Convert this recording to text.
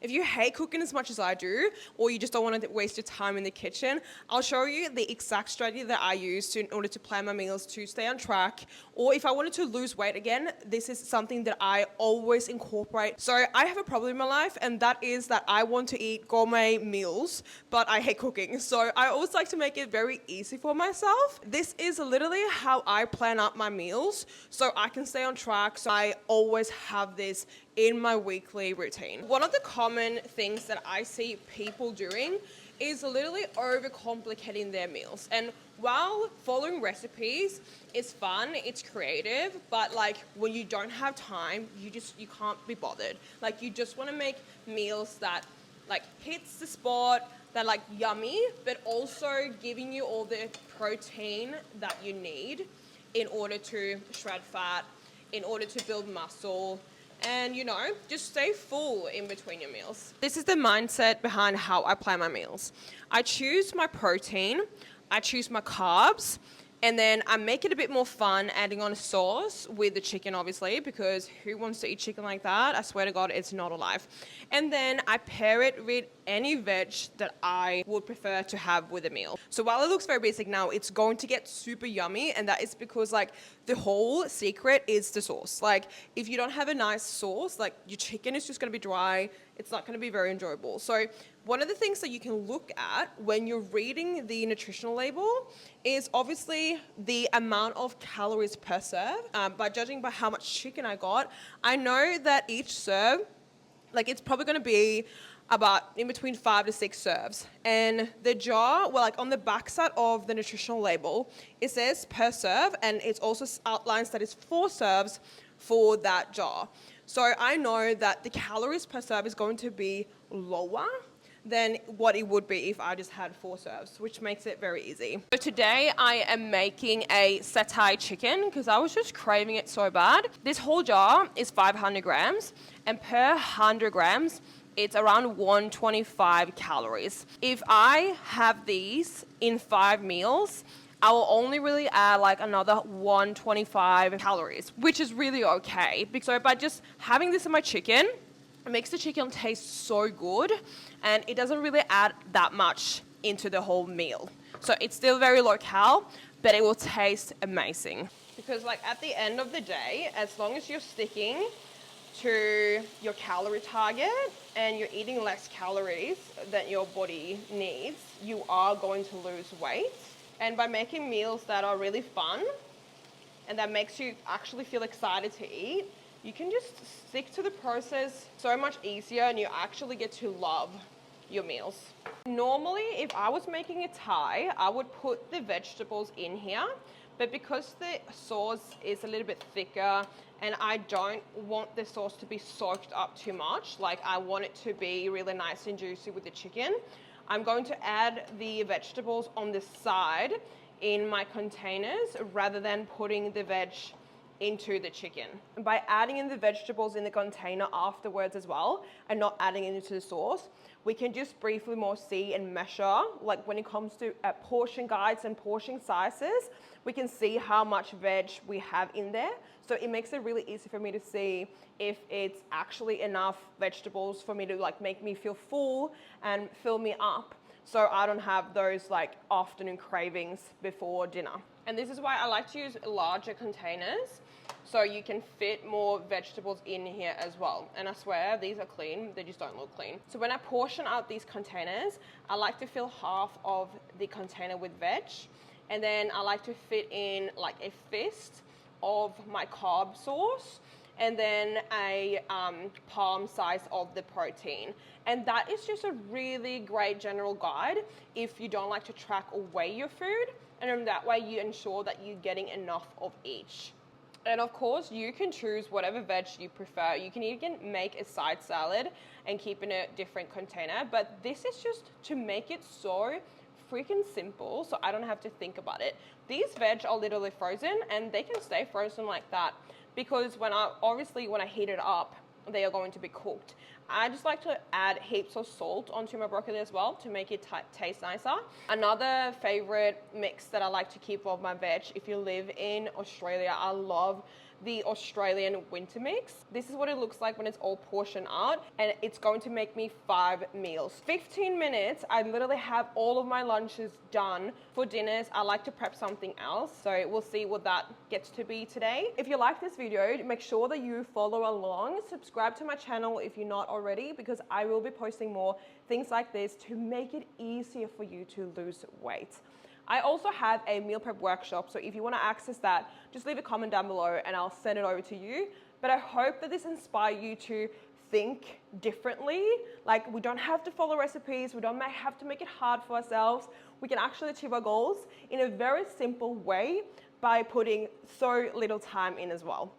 If you hate cooking as much as I do, or you just don't want to waste your time in the kitchen, I'll show you the exact strategy that I use in order to plan my meals to stay on track. Or if I wanted to lose weight again, this is something that I always incorporate. So I have a problem in my life, and that is that I want to eat gourmet meals, but I hate cooking. So I always like to make it very easy for myself. This is literally how I plan out my meals so I can stay on track. So I always have this in my weekly routine. One of the common things that I see people doing is literally overcomplicating their meals. And while following recipes is fun, it's creative, but like when you don't have time, you can't be bothered. Like you just want to make meals that like hits the spot, that like yummy, but also giving you all the protein that you need in order to shred fat, in order to build muscle, and just stay full in between your meals. This is the mindset behind how I plan my meals. I choose my protein, I choose my carbs, and then I make it a bit more fun, adding on a sauce with the chicken, obviously, because who wants to eat chicken like that? I swear to God, it's not alive. And then I pair it with any veg that I would prefer to have with a meal. So while it looks very basic now, it's going to get super yummy, and that is because like the whole secret is the sauce. Like if you don't have a nice sauce, like your chicken is just going to be dry. It's not going to be very enjoyable. So one of the things that you can look at when you're reading the nutritional label is obviously the amount of calories per serve. By judging by how much chicken I got, I know that each serve, like it's probably going to be about in between 5 to 6 serves. And the jar, well, like on the backside of the nutritional label, it says per serve, and it also outlines that it's 4 serves for that jar. So I know that the calories per serve is going to be lower than what it would be if I just had 4 serves, which makes it very easy. So today I am making a satay chicken because I was just craving it so bad. This whole jar is 500 grams, and per 100 grams, it's around 125 calories. If I have these in 5 meals, I will only really add like another 125 calories, which is really okay. So by just having this in my chicken, it makes the chicken taste so good, and it doesn't really add that much into the whole meal. So it's still very low cal, but it will taste amazing. Because like at the end of the day, as long as you're sticking to your calorie target and you're eating less calories than your body needs, you are going to lose weight. And by making meals that are really fun and that makes you actually feel excited to eat, you can just stick to the process so much easier, and you actually get to love your meals. Normally, if I was making a Thai, I would put the vegetables in here, but because the sauce is a little bit thicker and I don't want the sauce to be soaked up too much, like I want it to be really nice and juicy with the chicken, I'm going to add the vegetables on the side in my containers rather than putting the veg into the chicken. And by adding in the vegetables in the container afterwards as well, and not adding it into the sauce, we can just briefly more see and measure, like when it comes to portion guides and portion sizes, we can see how much veg we have in there. So it makes it really easy for me to see if it's actually enough vegetables for me to like make me feel full and fill me up, so I don't have those like afternoon cravings before dinner. And this is why I like to use larger containers, so you can fit more vegetables in here as well. And I swear these are clean, they just don't look clean. So when I portion out these containers, I like to fill half of the container with veg, and then I like to fit in like a fist of my carb sauce, and then a palm size of the protein. And that is just a really great general guide if you don't like to track or weigh your food, and in that way you ensure that you're getting enough of each. And of course, you can choose whatever veg you prefer. You can even make a side salad and keep in a different container, but this is just to make it so freaking simple so I don't have to think about it. These veg are literally frozen, and they can stay frozen like that because when I heat it up, they are going to be cooked. I just like to add heaps of salt onto my broccoli as well to make it taste nicer. Another favorite mix that I like to keep of my veg, if you live in Australia, I love the Australian winter mix. This is what it looks like when it's all portioned out, and it's going to make me 5 meals. 15 minutes, I literally have all of my lunches done. For dinners, I like to prep something else, so we'll see what that gets to be today. If you like this video, make sure that you follow along, subscribe to my channel if you're not already, because I will be posting more things like this to make it easier for you to lose weight. I also have a meal prep workshop, so if you want to access that, just leave a comment down below and I'll send it over to you. But I hope that this inspires you to think differently. Like, we don't have to follow recipes, we don't have to make it hard for ourselves. We can actually achieve our goals in a very simple way by putting so little time in as well.